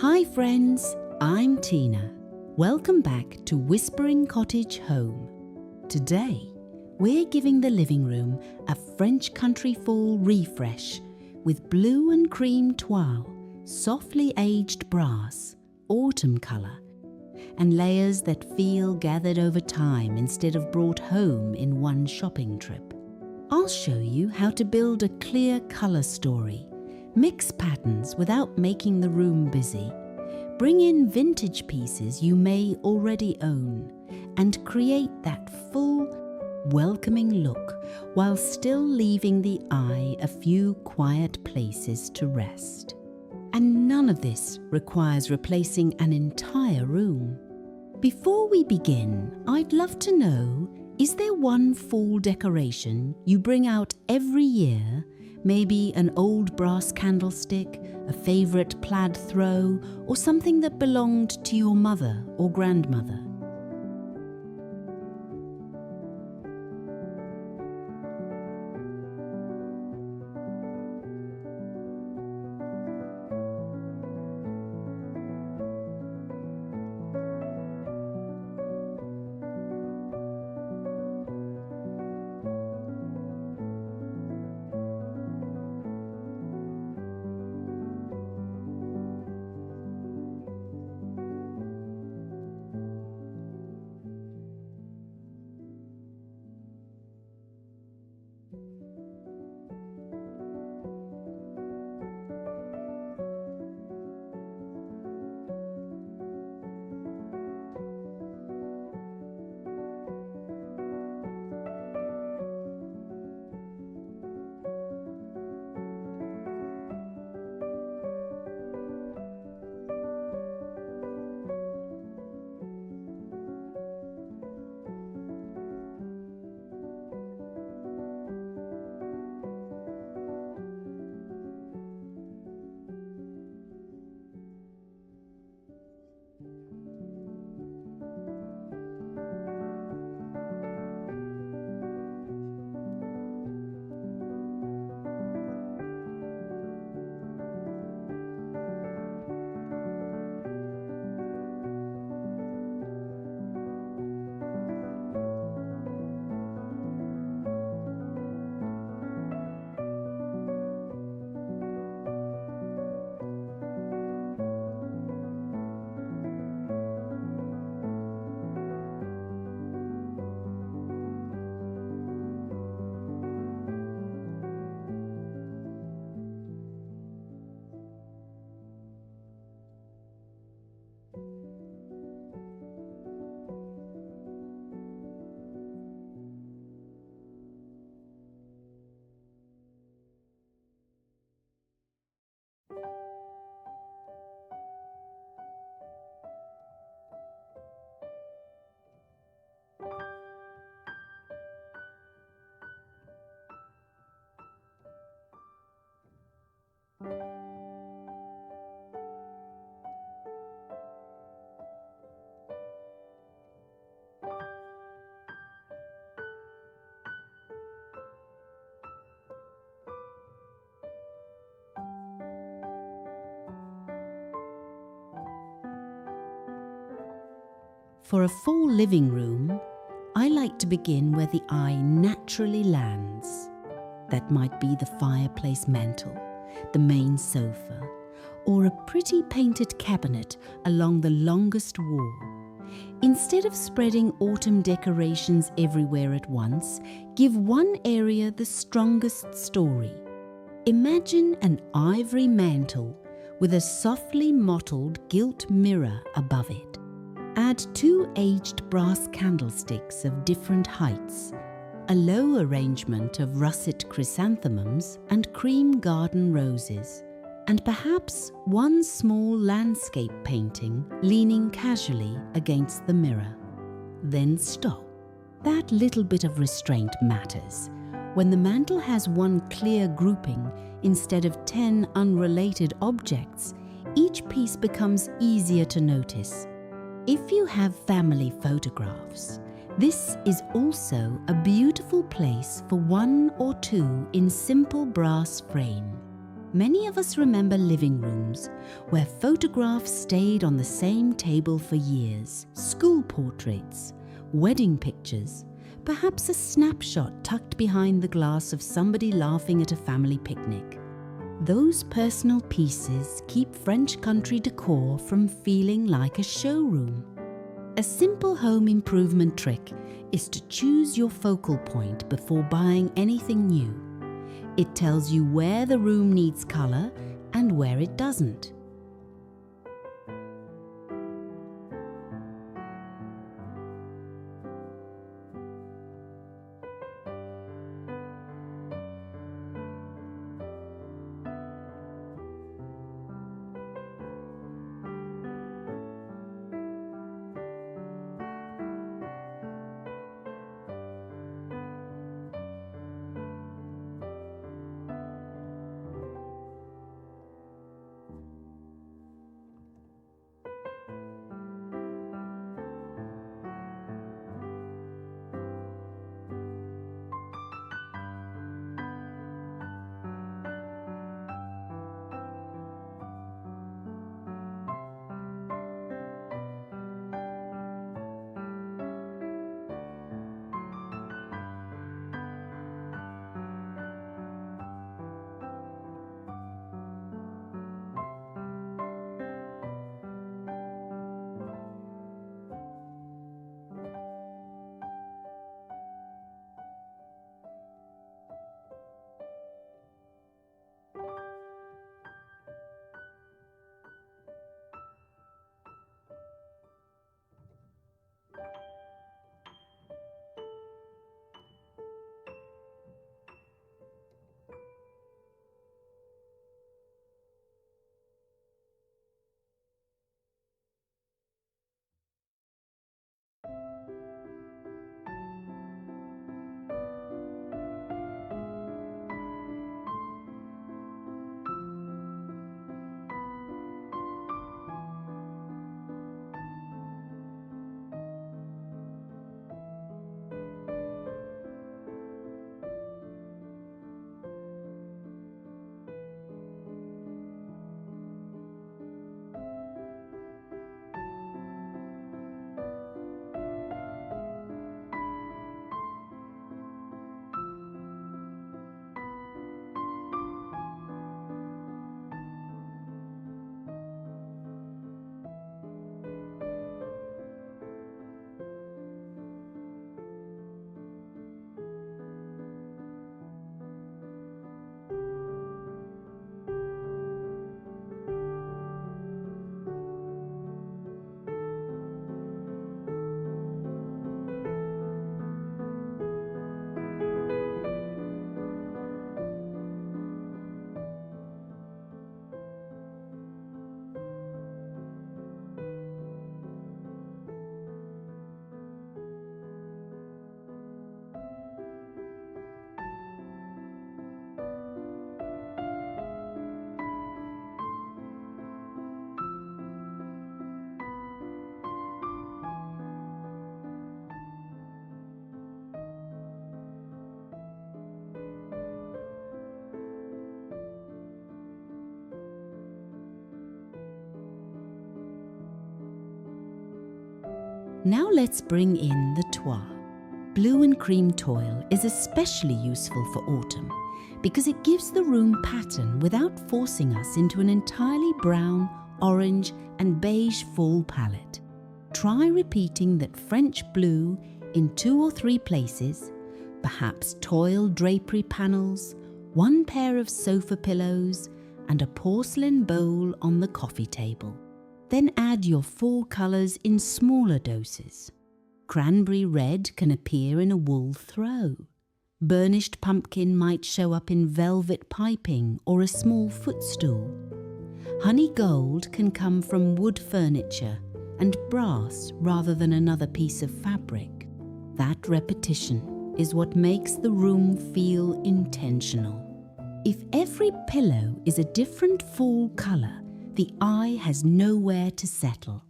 Hi friends, I'm Tina. Welcome back to Whispering Cottage Home. Today, we're giving the living room a French country fall refresh with blue and cream toile, softly aged brass, autumn colour, and layers that feel gathered over time instead of brought home in one shopping trip. I'll show you how to build a clear colour story, mix patterns without making the room busy, bring in vintage pieces you may already own, and create that full, welcoming look while still leaving the eye a few quiet places to rest. And none of this requires replacing an entire room. Before we begin, I'd love to know, is there one fall decoration you bring out every year? Maybe an old brass candlestick, a favourite plaid throw, or something that belonged to your mother or grandmother. For a full living room, I like to begin where the eye naturally lands. That might be the fireplace mantel, the main sofa, or a pretty painted cabinet along the longest wall. Instead of spreading autumn decorations everywhere at once, give one area the strongest story. Imagine an ivory mantel with a softly mottled gilt mirror above it. Add 2 aged brass candlesticks of different heights, a low arrangement of russet chrysanthemums and cream garden roses, and perhaps one small landscape painting leaning casually against the mirror. Then stop. That little bit of restraint matters. When the mantel has one clear grouping instead of 10 unrelated objects, each piece becomes easier to notice. If you have family photographs, this is also a beautiful place for 1 or 2 in simple brass frame. Many of us remember living rooms where photographs stayed on the same table for years, school portraits, wedding pictures, perhaps a snapshot tucked behind the glass of somebody laughing at a family picnic. Those personal pieces keep French country decor from feeling like a showroom. A simple home improvement trick is to choose your focal point before buying anything new. It tells you where the room needs colour and where it doesn't. Now let's bring in the toile. Blue and cream toile is especially useful for autumn because it gives the room pattern without forcing us into an entirely brown, orange and beige fall palette. Try repeating that French blue in 2 or 3 places, perhaps toile drapery panels, 1 pair of sofa pillows and a porcelain bowl on the coffee table. Then add your fall colours in smaller doses. Cranberry red can appear in a wool throw. Burnished pumpkin might show up in velvet piping or a small footstool. Honey gold can come from wood furniture and brass rather than another piece of fabric. That repetition is what makes the room feel intentional. If every pillow is a different fall colour, the eye has nowhere to settle.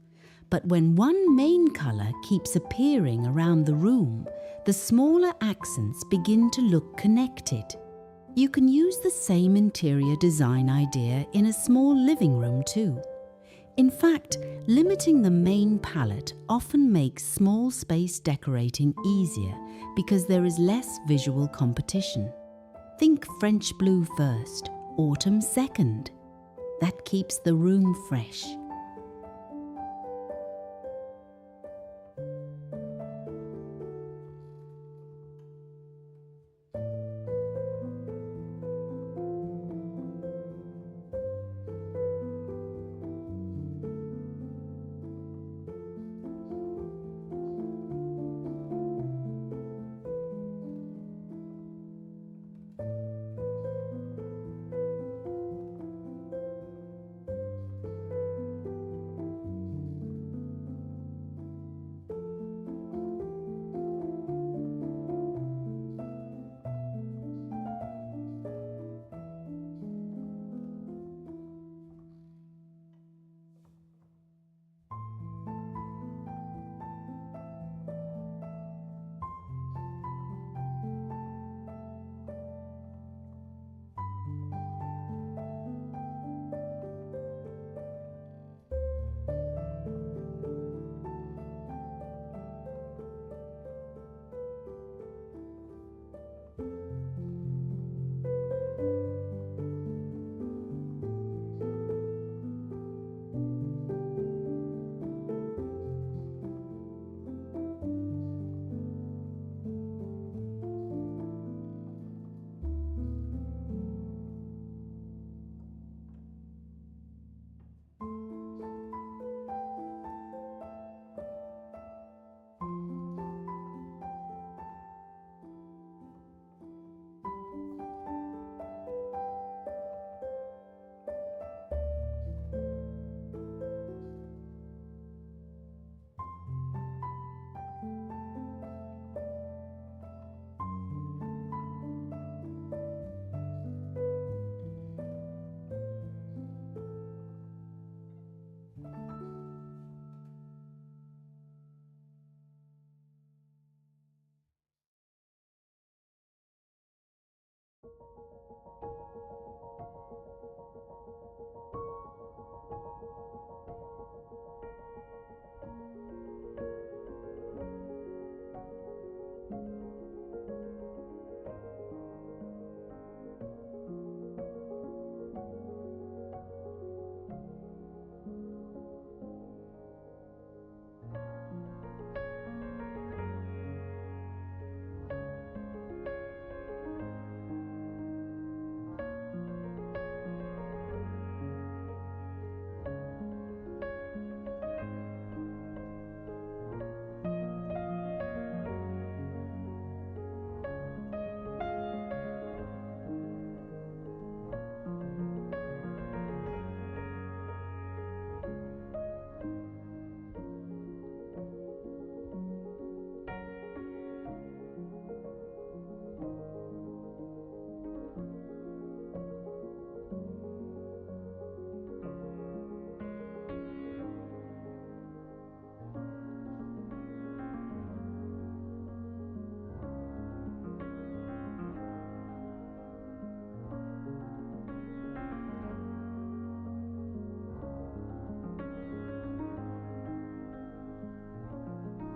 But when one main colour keeps appearing around the room, the smaller accents begin to look connected. You can use the same interior design idea in a small living room too. In fact, limiting the main palette often makes small space decorating easier because there is less visual competition. Think French blue first, autumn second. That keeps the room fresh.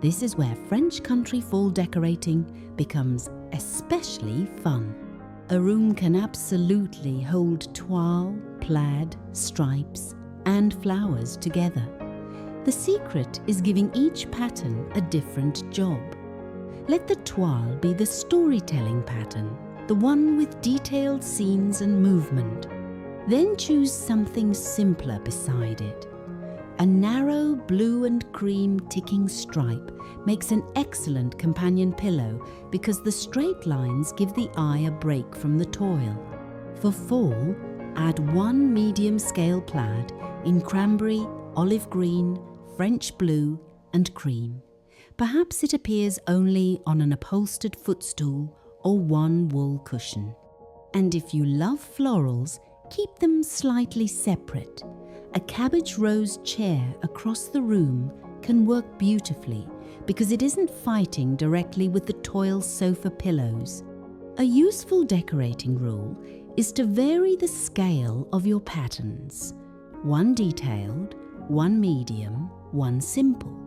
This is where French country fall decorating becomes especially fun. A room can absolutely hold toile, plaid, stripes, and flowers together. The secret is giving each pattern a different job. Let the toile be the storytelling pattern, the one with detailed scenes and movement. Then choose something simpler beside it. A narrow blue and cream ticking stripe makes an excellent companion pillow because the straight lines give the eye a break from the toile. For fall, add one medium scale plaid in cranberry, olive green, French blue and cream. Perhaps it appears only on an upholstered footstool or one wool cushion. And if you love florals, keep them slightly separate. A cabbage rose chair across the room can work beautifully because it isn't fighting directly with the toile sofa pillows. A useful decorating rule is to vary the scale of your patterns. One detailed, one medium, one simple.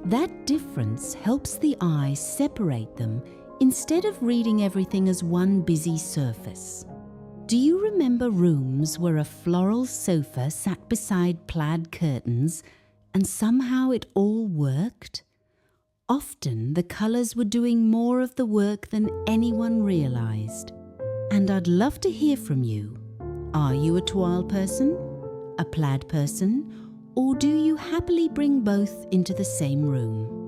That difference helps the eye separate them instead of reading everything as one busy surface. Do you remember rooms where a floral sofa sat beside plaid curtains and somehow it all worked? Often the colours were doing more of the work than anyone realised. And I'd love to hear from you. Are you a toile person, a plaid person, or do you happily bring both into the same room?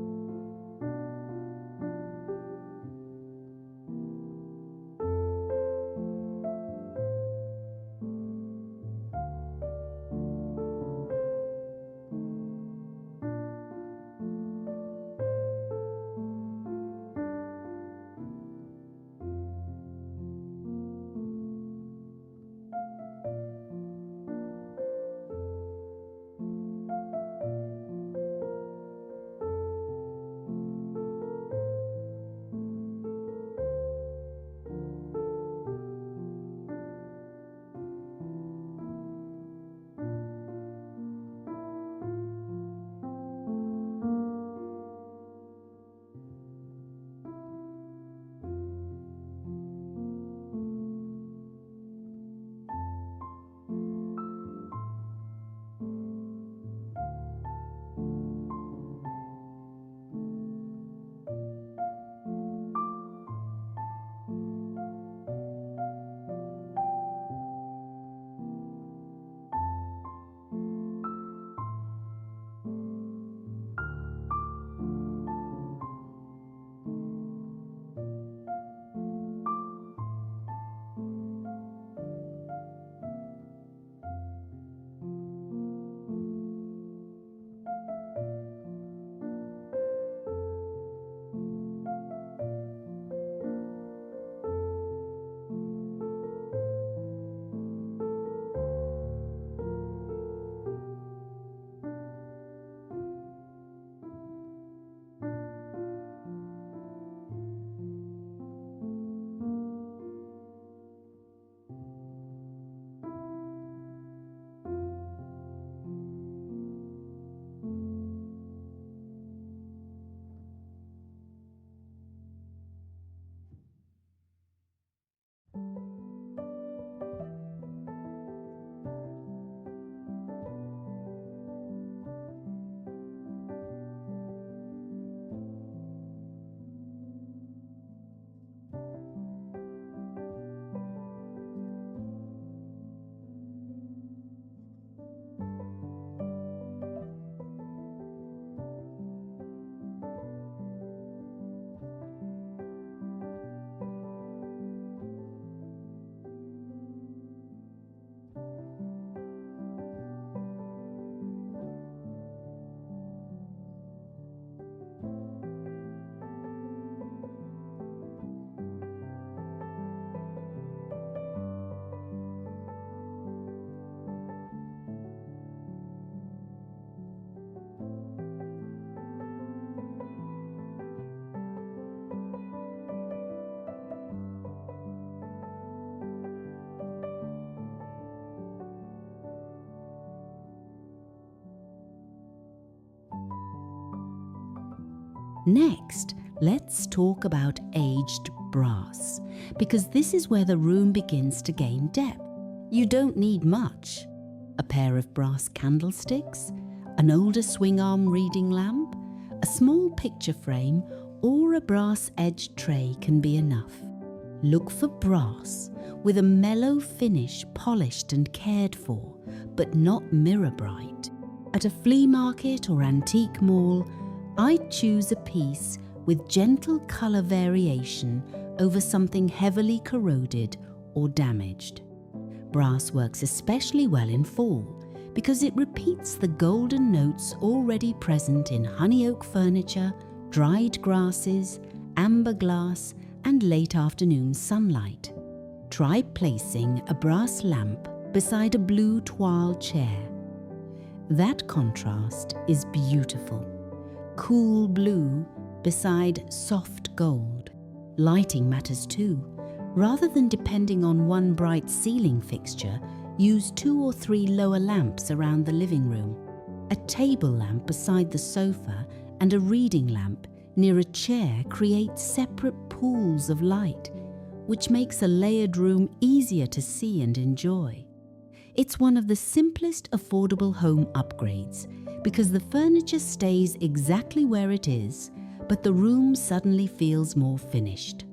Next, let's talk about aged brass, because this is where the room begins to gain depth. You don't need much. A pair of brass candlesticks, an older swing arm reading lamp, a small picture frame, or a brass-edged tray can be enough. Look for brass with a mellow finish, polished and cared for, but not mirror bright. At a flea market or antique mall, I'd choose a piece with gentle colour variation over something heavily corroded or damaged. Brass works especially well in fall because it repeats the golden notes already present in honey oak furniture, dried grasses, amber glass, and late afternoon sunlight. Try placing a brass lamp beside a blue toile chair. That contrast is beautiful. Cool blue beside soft gold. Lighting matters too. Rather than depending on one bright ceiling fixture, use 2 or 3 lower lamps around the living room. A table lamp beside the sofa and a reading lamp near a chair create separate pools of light, which makes a layered room easier to see and enjoy. It's one of the simplest affordable home upgrades because the furniture stays exactly where it is, but the room suddenly feels more finished.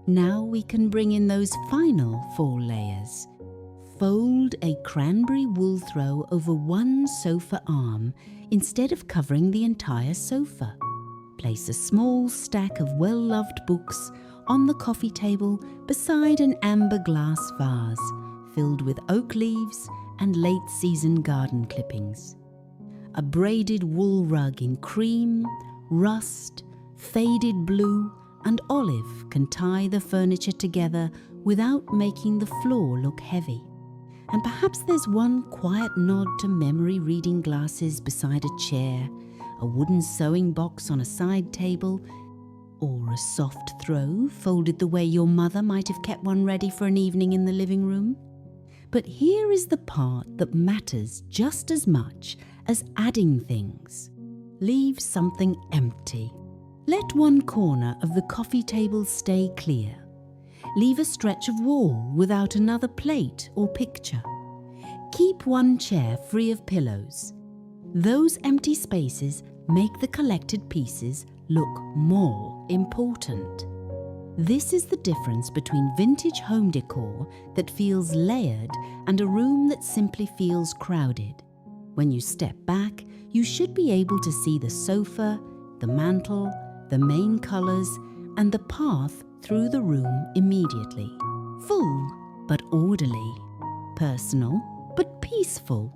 Now we can bring in those final 4 layers. Fold a cranberry wool throw over one sofa arm instead of covering the entire sofa. Place a small stack of well-loved books on the coffee table beside an amber glass vase filled with oak leaves and late-season garden clippings. A braided wool rug in cream, rust, faded blue and olive can tie the furniture together without making the floor look heavy. And perhaps there's one quiet nod to memory reading glasses beside a chair, a wooden sewing box on a side table, or a soft throw folded the way your mother might have kept one ready for an evening in the living room. But here is the part that matters just as much as adding things. Leave something empty. Let one corner of the coffee table stay clear. Leave a stretch of wall without another plate or picture. Keep one chair free of pillows. Those empty spaces make the collected pieces look more important. This is the difference between vintage home decor that feels layered and a room that simply feels crowded. When you step back, you should be able to see the sofa, the mantel, the main colours, and the path through the room immediately. Full but orderly, personal but peaceful.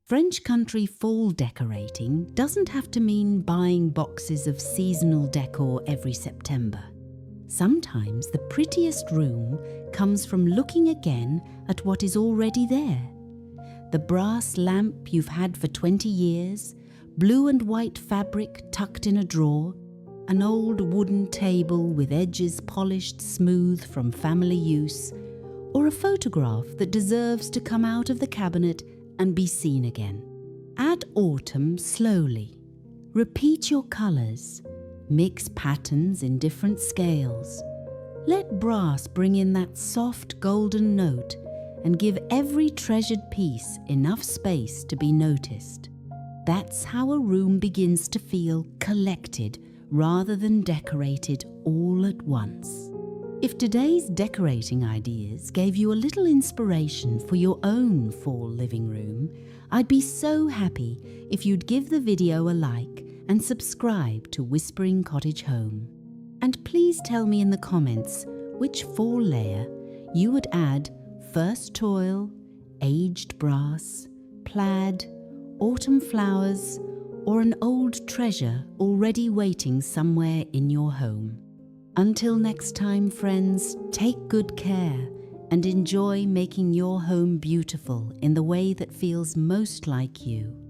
French country fall decorating doesn't have to mean buying boxes of seasonal decor every September. Sometimes the prettiest room comes from looking again at what is already there. The brass lamp you've had for 20 years, blue and white fabric tucked in a drawer, an old wooden table with edges polished smooth from family use, or a photograph that deserves to come out of the cabinet and be seen again. Add autumn slowly. Repeat your colours. Mix patterns in different scales. Let brass bring in that soft golden note and give every treasured piece enough space to be noticed. That's how a room begins to feel collected rather than decorated all at once. If today's decorating ideas gave you a little inspiration for your own fall living room, I'd be so happy if you'd give the video a like and subscribe to Whispering Cottage Home. And please tell me in the comments which fall layer you would add first toile, aged brass, plaid, autumn flowers, or an old treasure already waiting somewhere in your home. Until next time, friends, take good care and enjoy making your home beautiful in the way that feels most like you.